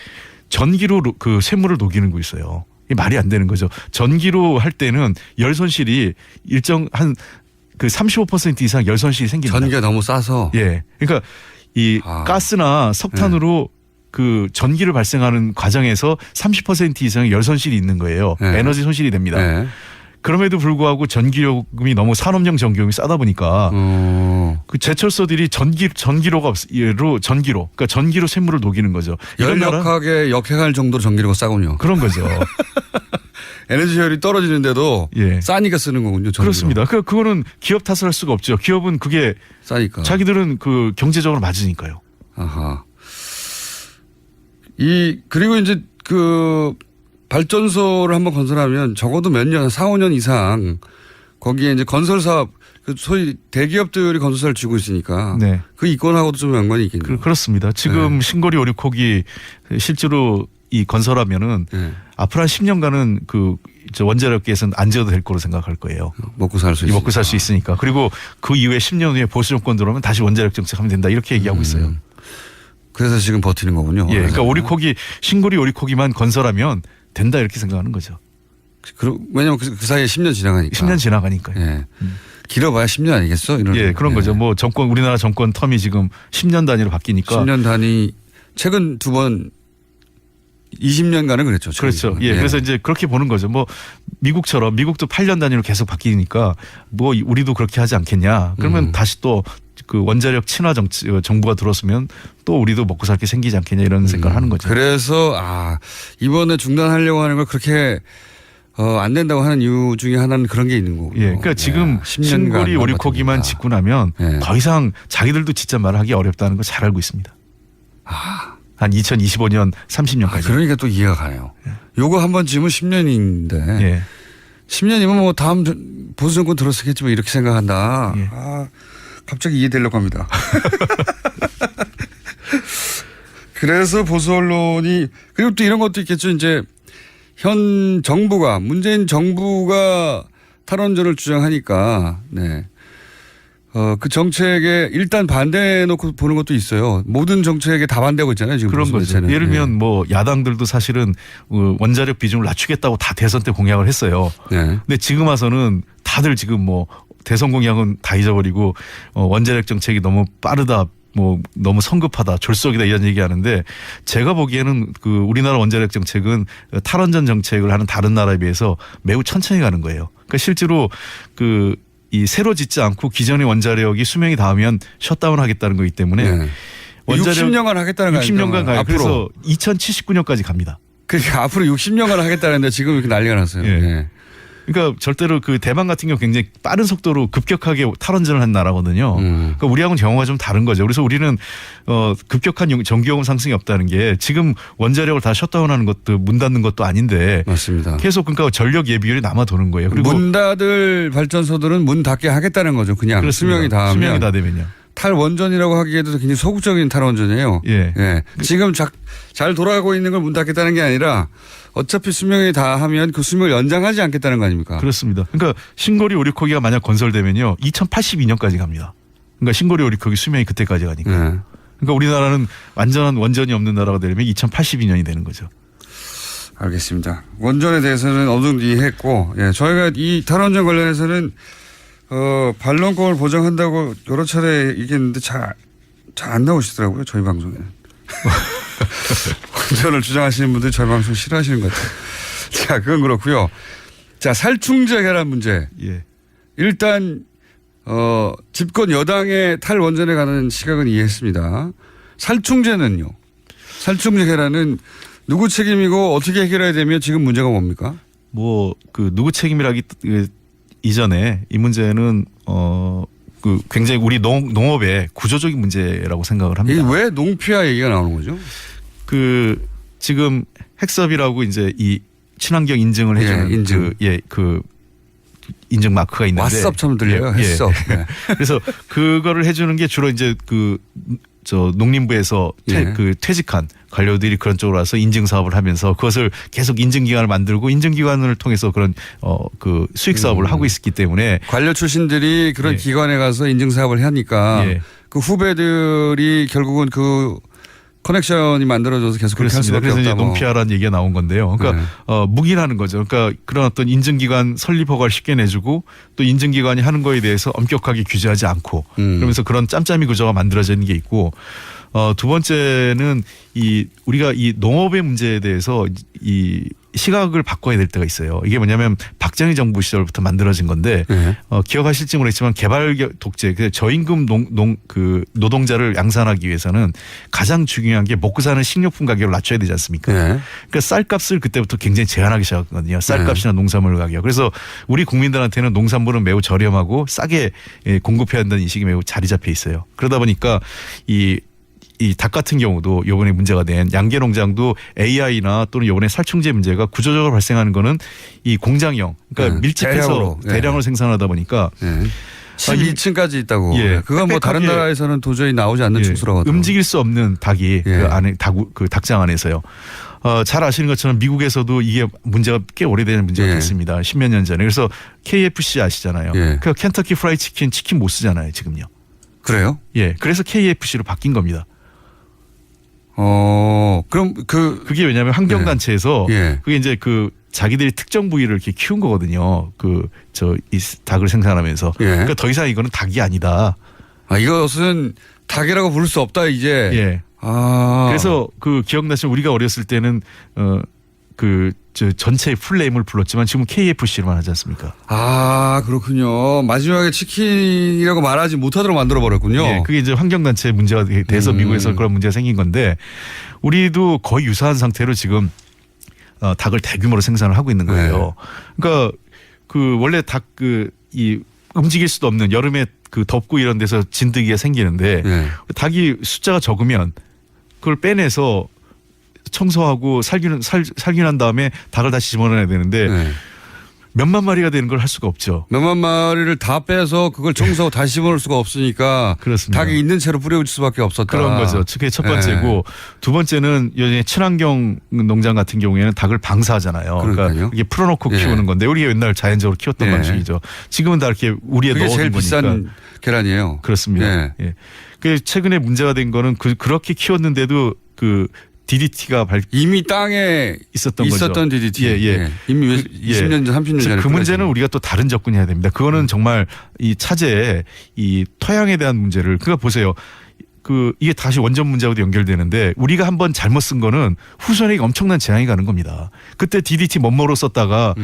전기로 그 쇠물을 녹이는 거 있어요. 이게 말이 안 되는 거죠. 전기로 할 때는 열 손실이 일정 한 그 35% 이상 열 손실이 생깁니다. 전기가 너무 싸서. 예. 그러니까 이 가스나 석탄으로 그 전기를 발생하는 과정에서 30% 이상의 열 손실이 있는 거예요. 에너지 손실이 됩니다. 그럼에도 불구하고 전기요금이 너무 산업용 전기요금이 싸다 보니까 그 제철소들이 전기로 그러니까 전기로 쇠물을 녹이는 거죠. 열역하게 역행할 정도로 전기료가 싸군요. 그런 거죠. 에너지 효율이 떨어지는데도 싸니까 쓰는 거군요. 전기로. 그렇습니다. 그거는 기업 탓을 할 수가 없죠. 기업은 그게 싸니까. 자기들은 그 경제적으로 맞으니까요. 아하. 그리고 이제 그 발전소를 한번 건설하면 적어도 몇 년, 4, 5년 이상 거기에 이제 건설 사업, 그 소위 대기업들이 건설사를 쥐고 있으니까 그 이권하고도 좀 연관이 있겠네요. 그렇습니다. 지금 신고리 오리콕이 실제로 이 건설하면은 앞으로 한 10년간은 그 원자력계에서는 안 지어도 될 거로 생각할 거예요. 먹고 살 수 있으니까. 그리고 그 이후에 10년 후에 보수 정권 들어오면 다시 원자력 정책하면 된다 이렇게 얘기하고 있어요. 그래서 지금 버티는 거군요. 예, 그러니까 오리콕이 신고리 오리콕이만 건설하면 된다 이렇게 생각하는 거죠. 왜냐하면 그 사이에 10년 지나가니까. 10년 지나가니까요. 예. 길어봐야 10년 아니겠어? 예, 그런 거죠. 뭐 우리나라 정권 텀이 지금 10년 단위로 바뀌니까. 10년 단위 최근 2번 20년간은 그랬죠. 그렇죠. 예. 그래서 이제 그렇게 보는 거죠. 뭐 미국처럼 미국도 8년 단위로 계속 바뀌니까 뭐 우리도 그렇게 하지 않겠냐. 그러면 다시 또 그 원자력 친화 정부가 들어서면 또 우리도 먹고 살 게 생기지 않겠냐 이런 생각을 하는 거죠. 그래서 이번에 중단하려고 하는 걸 그렇게 안 된다고 하는 이유 중에 하나는 그런 게 있는 거고요. 예. 그러니까 지금 신고리 오리콕이만 짓고 나면 더 이상 자기들도 진짜 말하기 어렵다는 걸 잘 알고 있습니다. 한 2025년 30년까지. 그러니까 또 이해가 가요. 요거 한번 지으면 10년인데 10년이면 뭐 다음 보수 정권 들었겠지 뭐 이렇게 생각한다. 갑자기 이해되려고 합니다. 그래서 보수 언론이 그리고 또 이런 것도 있겠죠. 이제 현 정부가 문재인 정부가 탈원전을 주장하니까 그 정책에 일단 반대해 놓고 보는 것도 있어요. 모든 정책에 다 반대하고 있잖아요. 지금 그런 거죠. 예를 들면 뭐 야당들도 사실은 원자력 비중을 낮추겠다고 다 대선 때 공약을 했어요. 근데 지금 와서는 다들 지금 뭐 대선 공약은 다 잊어버리고 원자력 정책이 너무 빠르다. 뭐 너무 성급하다, 졸속이다 이런 얘기하는데 제가 보기에는 그 우리나라 원자력 정책은 탈원전 정책을 하는 다른 나라에 비해서 매우 천천히 가는 거예요. 그러니까 실제로 이 새로 짓지 않고 기존의 원자력이 수명이 닿으면 셧다운 하겠다는 거기 때문에 원자력 60년간 하겠다는 거 60년간 가요. 앞으로. 그래서 2079년까지 갑니다. 그러니까 앞으로 60년간 하겠다는데 지금 이렇게 난리가 났어요. 그러니까 절대로 그 대만 같은 경우 굉장히 빠른 속도로 급격하게 탈원전을 한 나라거든요. 그러니까 우리하고는 경우가 좀 다른 거죠. 그래서 우리는 급격한 전기요금 상승이 없다는 게 지금 원자력을 다 셧다운하는 것도 문 닫는 것도 아닌데 맞습니다. 계속 그러니까 전력 예비율이 남아 도는 거예요. 그리고 문 닫을 발전소들은 문 닫게 하겠다는 거죠. 그냥 수명이 다 되면요. 탈원전이라고 하기에도 굉장히 소극적인 탈원전이에요. 지금 잘 돌아가고 있는 걸 문 닫겠다는 게 아니라 어차피 수명이 다 하면 그 수명을 연장하지 않겠다는 거 아닙니까? 그렇습니다. 그러니까 신고리 오리콕이가 만약 건설되면요. 2082년까지 갑니다. 그러니까 신고리 오리콕이 수명이 그때까지 가니까. 그러니까 우리나라는 완전한 원전이 없는 나라가 되려면 2082년이 되는 거죠. 알겠습니다. 원전에 대해서는 어느 정도 이해했고 저희가 이 탈원전 관련해서는 반론권을 보장한다고 여러 차례 얘기했는데 잘 안 나오시더라고요. 저희 방송에는. 원전을 주장하시는 분들이 저희 방송 싫어하시는 것 같아요. 자, 그건 그렇고요. 자, 살충제 해란 문제. 일단 집권 여당의 탈원전에 가는 시각은 이해했습니다. 살충제는요. 살충제 해란은 누구 책임이고 어떻게 해결해야 되며 지금 문제가 뭡니까? 뭐 그 누구 책임이라기 이전에 이 문제는 그 굉장히 우리 농업의 구조적인 문제라고 생각을 합니다. 이게 왜 농피아 얘기가 나오는 거죠? 그 지금 핵섭이라고 이제 이 친환경 인증을 해주는 인증. 그 인증 마크가 있는데 왓썹처럼 들려요. 핵섭. 그래서 그거를 해주는 게 주로 이제 그 저 농림부에서 그 퇴직한 관료들이 그런 쪽으로 와서 인증 사업을 하면서 그것을 계속 인증기관을 만들고 인증기관을 통해서 그런 그 수익 사업을 하고 있었기 때문에 관료 출신들이 그런 기관에 가서 인증 사업을 하니까 그 후배들이 결국은 그 커넥션이 만들어져서 계속 그렇게 할 수밖에 그래서 없다. 이제 논피아라는 얘기가 나온 건데요. 그러니까 묵인하는 거죠. 그러니까 그런 어떤 인증기관 설립 허가를 쉽게 내주고 또 인증기관이 하는 거에 대해서 엄격하게 규제하지 않고 그러면서 그런 짬짬이 구조가 만들어지는 게 있고 두 번째는 우리가 이 농업의 문제에 대해서 이 시각을 바꿔야 될 때가 있어요. 이게 뭐냐면 박정희 정부 시절부터 만들어진 건데 기억하실지 모르겠지만 개발 독재, 저임금 그 노동자를 양산하기 위해서는 가장 중요한 게 먹고 사는 식료품 가격을 낮춰야 되지 않습니까? 그러니까 쌀값을 그때부터 굉장히 제한하기 시작했거든요. 쌀값이나 농산물 가격. 그래서 우리 국민들한테는 농산물은 매우 저렴하고 싸게 공급해야 한다는 인식이 매우 자리 잡혀 있어요. 그러다 보니까 이 닭 같은 경우도 요번에 문제가 된 양계 농장도 AI나 또는 요번에 살충제 문제가 구조적으로 발생하는 거는 이 공장형 그러니까 밀집해서 대량으로 생산하다 보니까 12층까지 있다고. 그건 뭐 다른 빽빽하게 나라에서는 도저히 나오지 않는 층수라고 하더라고요. 움직일 수 없는 닭이 그 안에 그 닭장 안에서요. 잘 아시는 것처럼 미국에서도 이게 문제가 꽤 오래된 문제가 됐습니다. 10몇 년 전에. 그래서 KFC 아시잖아요. 그 켄터키 프라이 치킨 못 쓰잖아요, 지금요. 그래요? 예. 그래서 KFC로 바뀐 겁니다. 그럼 그게 왜냐하면 환경단체에서 그게 이제 그 자기들이 특정 부위를 이렇게 키운 거거든요. 이 닭을 생산하면서. 그러니까 더 이상 이거는 닭이 아니다. 이것은 닭이라고 부를 수 없다 이제. 그래서 기억나시면 우리가 어렸을 때는 전체 풀네임을 불렀지만 지금 KFC로만 하지 않습니까? 그렇군요. 마지막에 치킨이라고 말하지 못하도록 만들어버렸군요. 그게 이제 환경단체 문제가 돼서 미국에서 그런 문제가 생긴 건데 우리도 거의 유사한 상태로 지금 닭을 대규모로 생산을 하고 있는 거예요. 그러니까 원래 닭 움직일 수도 없는 여름에 덥고 이런 데서 진드기가 생기는데 닭이 숫자가 적으면 그걸 빼내서 청소하고 살균한 다음에 닭을 다시 집어넣어야 되는데 몇만 마리가 되는 걸 할 수가 없죠. 몇만 마리를 다 빼서 그걸 청소하고 다시 집어넣을 수가 없으니까 그렇습니다. 닭이 있는 채로 뿌려줄 수밖에 없었다. 그런 거죠. 그게 첫 번째고 두 번째는 요즘에 친환경 농장 같은 경우에는 닭을 방사하잖아요. 그러니까 이게 풀어놓고 키우는 건데 우리가 옛날 자연적으로 키웠던 방식이죠. 지금은 다 이렇게 우리에 넣어둔 거니까. 그게 제일 비싼 계란이에요. 그렇습니다. 최근에 문제가 된 거는 그렇게 키웠는데도 DDT가 이미 땅에 있었던 DDT. 이미 20년 전, 30년 전에. 그 문제는 우리가 또 다른 접근해야 됩니다. 그거는 정말 이 차제에 이 토양에 대한 문제를 보세요. 이게 다시 원전 문제하고도 연결되는데 우리가 한번 잘못 쓴 거는 후손에게 엄청난 재앙이 가는 겁니다. 그때 DDT 멋모로 썼다가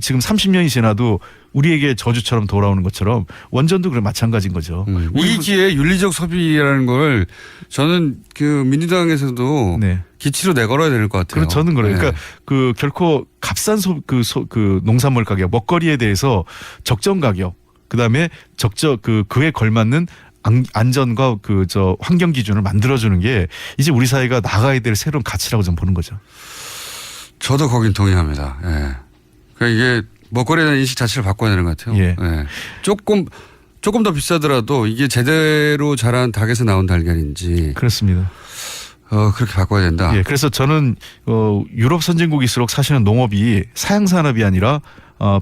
지금 30년이 지나도 우리에게 저주처럼 돌아오는 것처럼 원전도 그래 마찬가지인 거죠. 위기에 윤리적 소비라는 걸 저는 민주당에서도 기치로 내걸어야 될 것 같아요. 저는 그래요. 그러니까 결코 값싼 농산물 가격, 먹거리에 대해서 적정 가격, 그다음에 그에 걸맞는 안전과 환경 기준을 만들어주는 게 이제 우리 사회가 나가야 될 새로운 가치라고 저는 보는 거죠. 저도 거긴 동의합니다. 그러니까 이게 먹거리에 대한 인식 자체를 바꿔야 되는 것 같아요. 조금 더 비싸더라도 이게 제대로 자란 닭에서 나온 달걀인지. 그렇습니다. 그렇게 바꿔야 된다. 그래서 저는 유럽 선진국일수록 사실은 농업이 사양산업이 아니라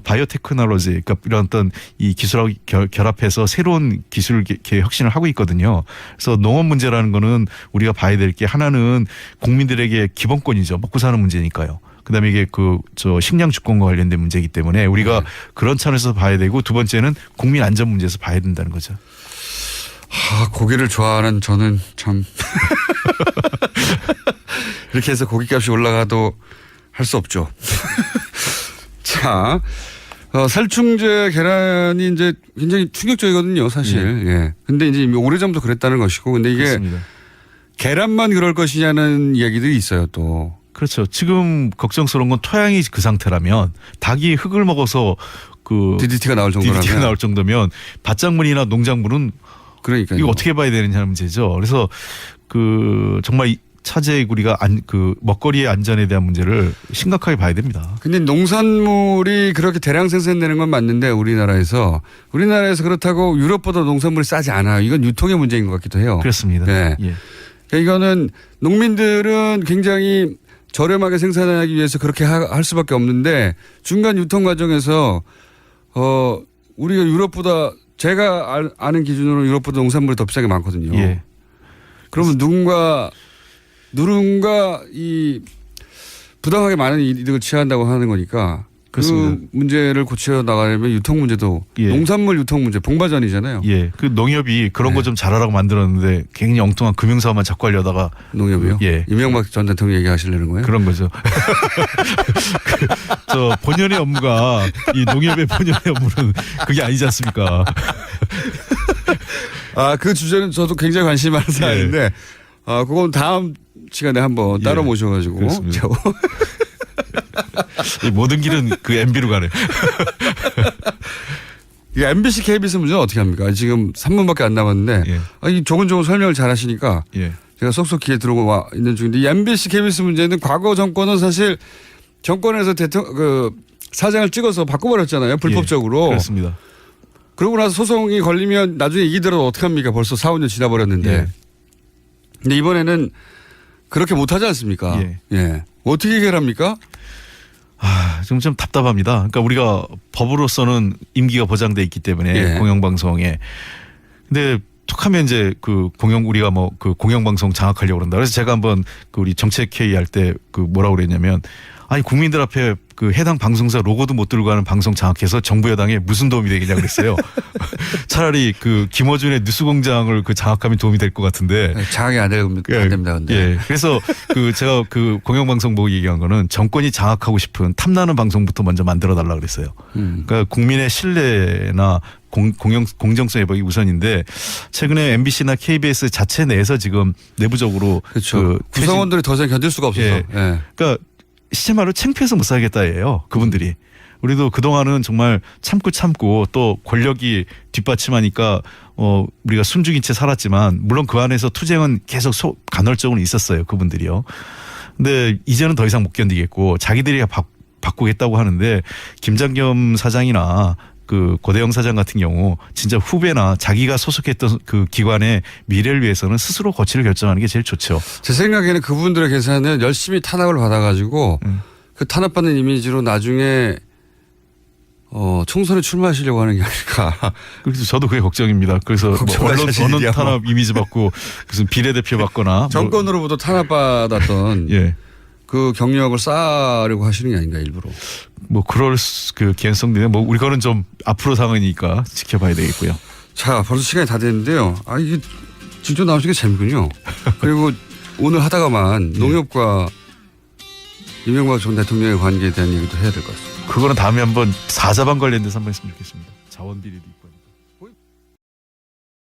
바이오테크놀로지, 그러니까 이런 어떤 이 기술하고 결합해서 새로운 기술 혁신을 하고 있거든요. 그래서 농업 문제라는 거는 우리가 봐야 될 게 하나는 국민들에게 기본권이죠. 먹고 사는 문제니까요. 그다음에 이게 식량 주권과 관련된 문제이기 때문에 우리가 그런 차원에서 봐야 되고 두 번째는 국민 안전 문제에서 봐야 된다는 거죠. 고기를 좋아하는 저는 참 이렇게 해서 고기값이 올라가도 할 수 없죠. 자, 살충제 계란이 이제 굉장히 충격적이거든요, 사실. 근데 이제 오래전부터 그랬다는 것이고, 근데 이게 그렇습니다. 계란만 그럴 것이냐는 이야기들이 있어요, 또. 그렇죠. 지금 걱정스러운 건 토양이 그 상태라면 닭이 흙을 먹어서 DDT가 나올 정도면 밭작물이나 농작물은 이거 어떻게 봐야 되느냐는 문제죠. 그래서 정말 차제의 우리가 그 먹거리의 안전에 대한 문제를 심각하게 봐야 됩니다. 근데 농산물이 그렇게 대량 생산되는 건 맞는데 우리나라에서 그렇다고 유럽보다 농산물이 싸지 않아요. 이건 유통의 문제인 것 같기도 해요. 그렇습니다. 네. 예. 그러니까 이거는 농민들은 굉장히 저렴하게 생산하기 위해서 그렇게 할 수밖에 없는데 중간 유통 과정에서 우리가 유럽보다 제가 아는 기준으로 유럽보다 농산물이 더 비싸게 많거든요. 예. 그러면 누군가 이 부당하게 많은 이득을 취한다고 하는 거니까 그렇습니다. 그 문제를 고쳐 나가려면 유통 문제도 농산물 유통 문제 봉바전이잖아요. 예. 그 농협이 그런 거 좀 잘하라고 만들었는데 굉장히 엉뚱한 금융사업만 자꾸 하려다가 농협이요? 예. 이명박 전 대통령 얘기하시려는 거예요? 그런 거죠. 저 본연의 업무가 이 농협의 본연의 업무는 그게 아니지 않습니까? 그 주제는 저도 굉장히 관심이 많은 사안인데 그건 다음 시간에 한번 따로 모셔가지고 이 모든 길은 그 MB로 가네. 이 MBC KBS 문제는 어떻게 합니까? 지금 3분밖에 안 남았는데 이 조근조근 설명을 잘 하시니까 제가 쏙쏙 귀에 들어와 있는 중인데 이 MBC KBS 문제는 과거 정권은 사실 정권에서 사장을 찍어서 바꿔버렸잖아요. 불법적으로. 그렇습니다. 그러고 나서 소송이 걸리면 나중에 이기더라도 어떡합니까? 벌써 4-5년 지나버렸는데. 근데 이번에는 그렇게 못하지 않습니까? 예. 어떻게 해결합니까? 좀 답답합니다. 그러니까 우리가 법으로서는 임기가 보장돼 있기 때문에 공영방송에. 근데 툭하면 이제 우리가 그 공영방송 장악하려고 그런다. 그래서 제가 한번 우리 정책회의 할 때 뭐라고 그랬냐면 아니 국민들 앞에 해당 방송사 로고도 못 들고 가는 방송 장악해서 정부 여당에 무슨 도움이 되겠냐 그랬어요. 차라리 김어준의 뉴스공장을 장악하면 도움이 될 것 같은데. 장악이 안 됩니다. 근데. 예. 그래서 제가 공영방송 보고 얘기한 거는 정권이 장악하고 싶은 탐나는 방송부터 먼저 만들어 달라 그랬어요. 그러니까 국민의 신뢰나 공정성 회복이 우선인데 최근에 MBC나 KBS 자체 내에서 지금 내부적으로 구성원들이 더 이상 견딜 수가 없어서. 그러니까 시체말로 창피해서 못 살겠다예요. 그분들이. 우리도 그동안은 정말 참고 또 권력이 뒷받침하니까 우리가 숨죽인 채 살았지만 물론 그 안에서 투쟁은 계속 간헐적으로 있었어요. 그분들이요. 근데 이제는 더 이상 못 견디겠고 자기들이 바꾸겠다고 하는데 김장겸 사장이나 고대영 사장 같은 경우 진짜 후배나 자기가 소속했던 기관의 미래를 위해서는 스스로 거취를 결정하는 게 제일 좋죠. 제 생각에는 그분들의 계산은 열심히 탄압을 받아가지고 그 탄압받는 이미지로 나중에 총선에 출마하시려고 하는 게 아닐까. 그래서 저도 그게 걱정입니다. 그래서 언론 탄압 이미지 받고 무슨 비례대표 받거나 정권으로부터 탄압받았던 그 경력을 쌓으려고 하시는 게 아닌가 일부러. 그럴 개연성도 우리가는 좀 앞으로 상황이니까 지켜봐야 되겠고요. 자, 벌써 시간이 다 됐는데요. 이게 직접 나오시는 게 재밌군요. 그리고 오늘 하다가만 농협과 이명박 전 대통령의 관계에 대한 얘기도 해야 될 것 같습니다. 그거는 다음에 한번 사자방 관련돼서 한번 했으면 좋겠습니다. 자원 비리도 있고.